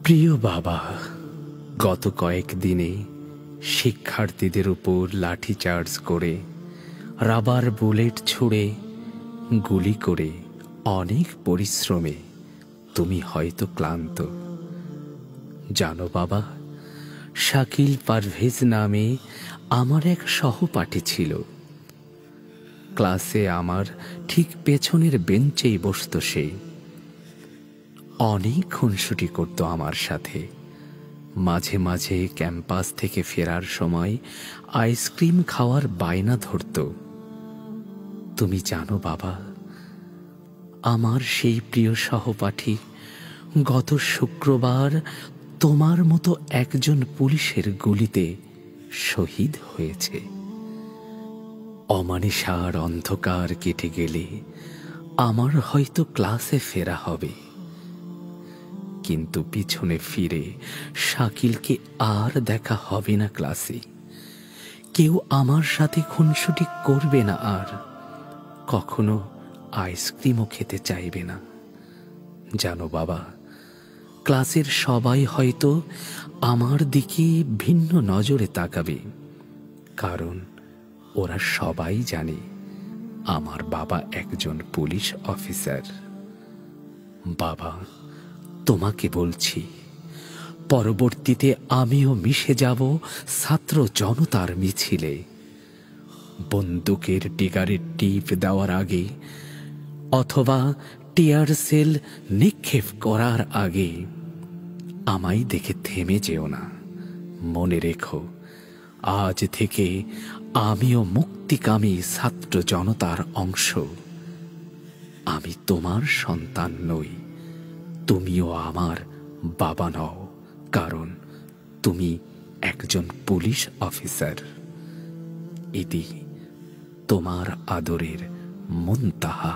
প্রিয় বাবা, গত কয়েকদিনে শিক্ষার্থীদের উপর লাঠিচার্জ করে, রাবার বুলেট ছুঁড়ে, গুলি করে, অনেক পরিশ্রমে তুমি হয়তো ক্লান্ত। জানো বাবা, শাকিল পারভেজ নামে আমার এক সহপাঠী ছিল। ক্লাসে আমার ঠিক পেছনের বেঞ্চেই বসত সে। অনেক খুনসুটি করত আমার সাথে। মাঝে মাঝে ক্যাম্পাস থেকে ফেরার সময় আইসক্রিম খাওয়ার বায়না ধরত। তুমি জানো বাবা, আমার সেই প্রিয় সহপাঠী গত শুক্রবার তোমার মতো একজন পুলিশের গুলিতে শহীদ হয়েছে। অমানিসার অন্ধকার কেটে গেলে আমার হয়তো ক্লাসে ফেরা হবে, কিন্তু পিছনে ফিরে শাকিলকে আর দেখা হবে না ক্লাসে। কেউ আমার সাথে খুনসুটি করবে না, আর কখনো আইসক্রিমও খেতে চাইবে না। জানো বাবা, ক্লাসের সবাই হয়তো আমার দিকে ভিন্ন নজরে তাকাবে, কারণ ওরা সবাই জানে আমার বাবা একজন পুলিশ অফিসার। বাবা, তোমাকে বলছি, পরবর্তীতে আমিও মিশে যাব ছাত্র জনতার মিছিলে। বন্দুকের টিগারের টিপ দেওয়ার আগে অথবা টিয়ার সেল নিক্ষেপ করার আগে আমায় দেখে থেমে যেও না। মনে রেখো, আজ থেকে আমিও মুক্তিকামী ছাত্র জনতার অংশ। আমি তোমার সন্তান নই, তুমিও আমার বাবা নও, কারণ তুমি একজন পুলিশ অফিসার। ইতি তোমার আদরের মুনতাহা।